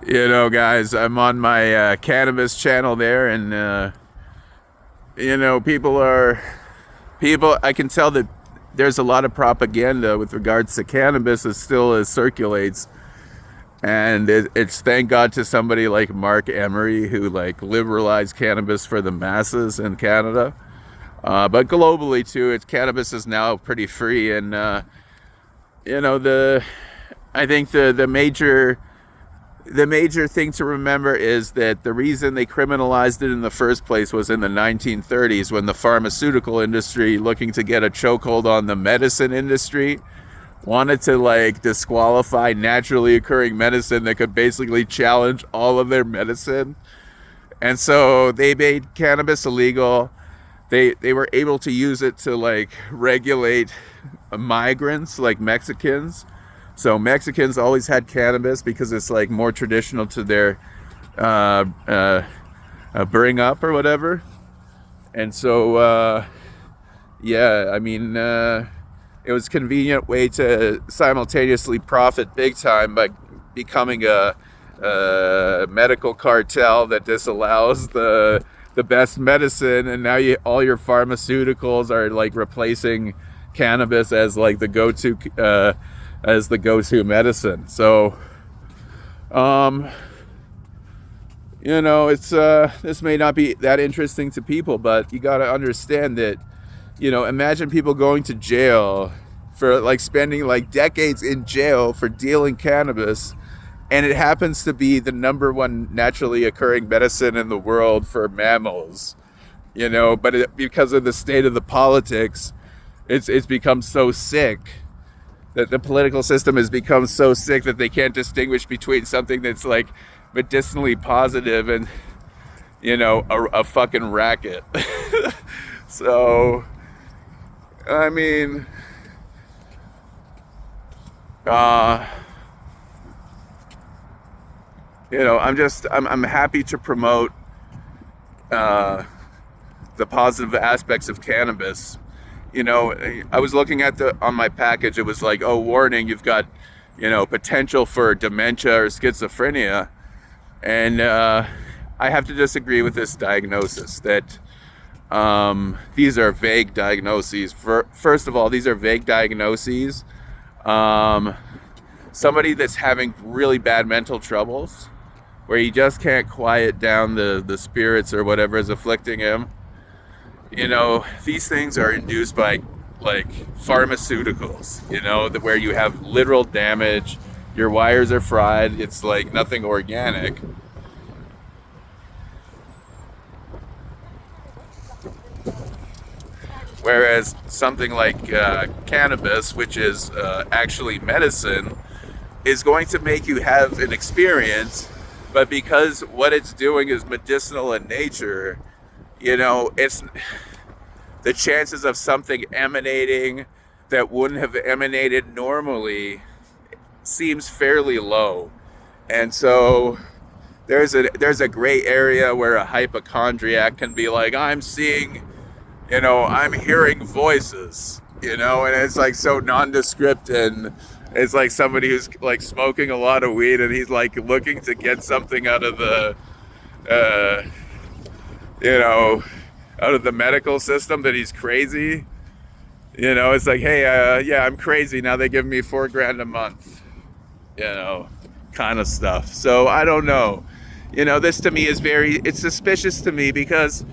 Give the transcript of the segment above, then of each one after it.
Guys, I'm on my cannabis channel there, and people. I can tell that there's a lot of propaganda with regards to cannabis that still circulates, and it's thank God to somebody like Mark Emery who like liberalized cannabis for the masses in Canada, but globally too. Cannabis is now pretty free, and the I think the major thing to remember is that the reason they criminalized it in the first place was in the 1930s when the pharmaceutical industry, looking to get a chokehold on the medicine industry, wanted to like disqualify naturally occurring medicine that could basically challenge all of their medicine. And so they made cannabis illegal. They were able to use it to like regulate migrants like Mexicans. So Mexicans always had cannabis because it's like more traditional to their bring up or whatever. And so it was a convenient way to simultaneously profit big time by becoming a medical cartel that disallows the best medicine, and now all your pharmaceuticals are like replacing cannabis as like the go-to medicine. So it's this may not be that interesting to people, but you got to understand that imagine people going to jail for like spending like decades in jail for dealing cannabis, and it happens to be the number one naturally occurring medicine in the world for mammals. But because of the state of the politics, it's become so sick that the political system has become so sick that they can't distinguish between something that's like medicinally positive and a fucking racket. So I mean I'm happy to promote the positive aspects of cannabis. I was looking at on my package, it was like, oh, warning, you've got potential for dementia or schizophrenia. And I have to disagree with this diagnosis that these are vague diagnoses. First of all, these are vague diagnoses. Somebody that's having really bad mental troubles, where he just can't quiet down the spirits or whatever is afflicting him. These things are induced by like pharmaceuticals, where you have literal damage, your wires are fried, it's like nothing organic. Whereas something like cannabis, which is actually medicine, is going to make you have an experience, but because what it's doing is medicinal in nature, it's the chances of something emanating that wouldn't have emanated normally seems fairly low. And so there's a gray area where a hypochondriac can be like, I'm hearing voices, and it's like so nondescript, and it's like somebody who's like smoking a lot of weed and he's like looking to get something out of the out of the medical system, that he's crazy. It's like, hey, yeah, I'm crazy. Now they give me $4,000 a month, kind of stuff. So I don't know. This to me is it's suspicious to me because,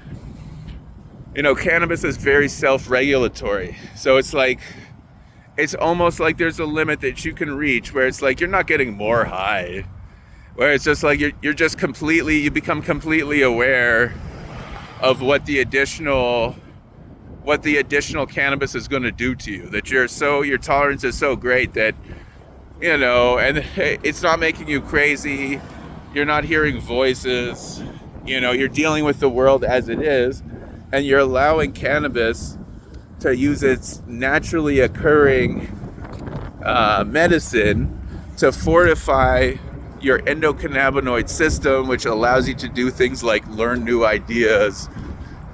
cannabis is very self-regulatory. So it's almost like there's a limit that you can reach where it's like you're not getting more high. Where it's just like you become completely aware of what the additional cannabis is going to do to you, that your tolerance is so great that and it's not making you crazy, you're not hearing voices, you're dealing with the world as it is, and you're allowing cannabis to use its naturally occurring medicine to fortify your endocannabinoid system, which allows you to do things like learn new ideas,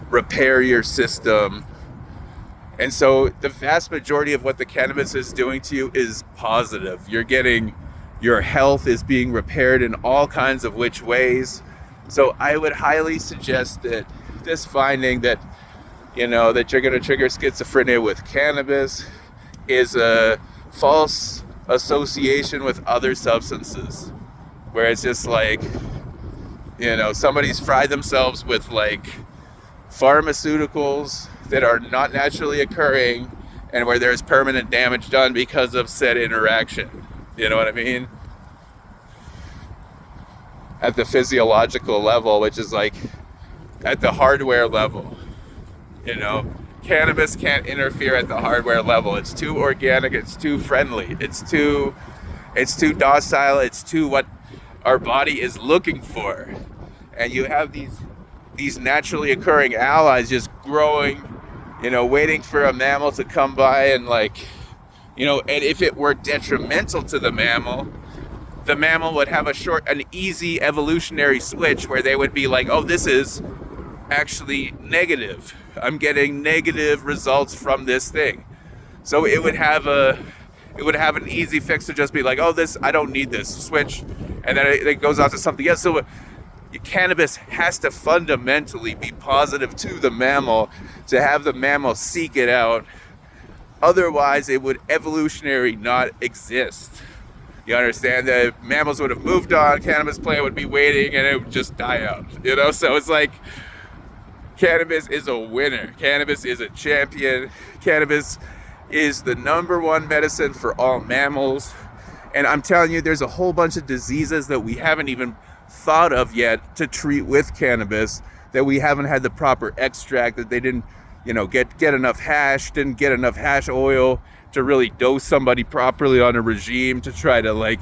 repair your system. And so the vast majority of what the cannabis is doing to you is positive. You're getting Your health is being repaired in all kinds of which ways. So I would highly suggest that this finding that, that you're going to trigger schizophrenia with cannabis is a false association with other substances, where it's just like, somebody's fried themselves with like pharmaceuticals that are not naturally occurring, and where there's permanent damage done because of said interaction. You know what I mean? At the physiological level, which is like at the hardware level. Cannabis can't interfere at the hardware level. It's too organic, it's too friendly, it's too docile, it's too what our body is looking for. And you have these naturally occurring allies just growing, waiting for a mammal to come by and and if it were detrimental to the mammal would have an easy evolutionary switch where they would be like, oh, this is actually negative. I'm getting negative results from this thing. So it would have an easy fix to just be like, oh, I don't need this, switch, and then it goes on to something else. So cannabis has to fundamentally be positive to the mammal to have the mammal seek it out. Otherwise, it would evolutionary not exist. You understand? The mammals would have moved on, cannabis plant would be waiting, and it would just die out. So it's like, cannabis is a winner. Cannabis is a champion. Cannabis is the number one medicine for all mammals. And I'm telling you, there's a whole bunch of diseases that we haven't even thought of yet to treat with cannabis, that we haven't had the proper extract, that they didn't, get enough hash, didn't get enough hash oil to really dose somebody properly on a regime to try to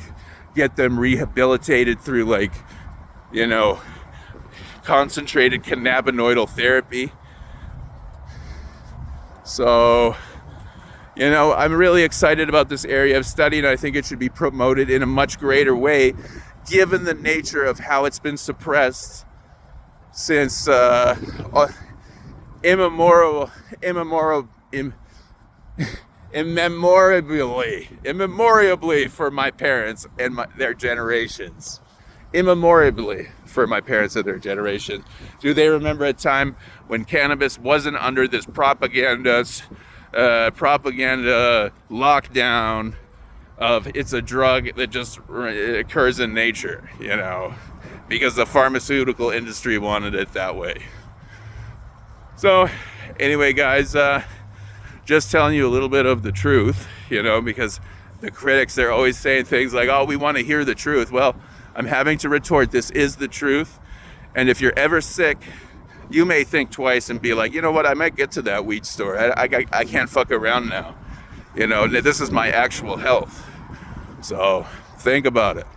get them rehabilitated through concentrated cannabinoidal therapy. So, I'm really excited about this area of study, and I think it should be promoted in a much greater way, given the nature of how it's been suppressed since immemoriably for my parents and their generations. Immemoriably for my parents and their generation. Do they remember a time when cannabis wasn't under this propaganda lockdown of it's a drug that just occurs in nature, because the pharmaceutical industry wanted it that way. So anyway, guys, just telling you a little bit of the truth, because the critics, they're always saying things like, oh, we want to hear the truth. Well, I'm having to retort, this is the truth. And if you're ever sick, you may think twice and be like, you know what, I might get to that weed store. I can't fuck around now. This is my actual health. So think about it.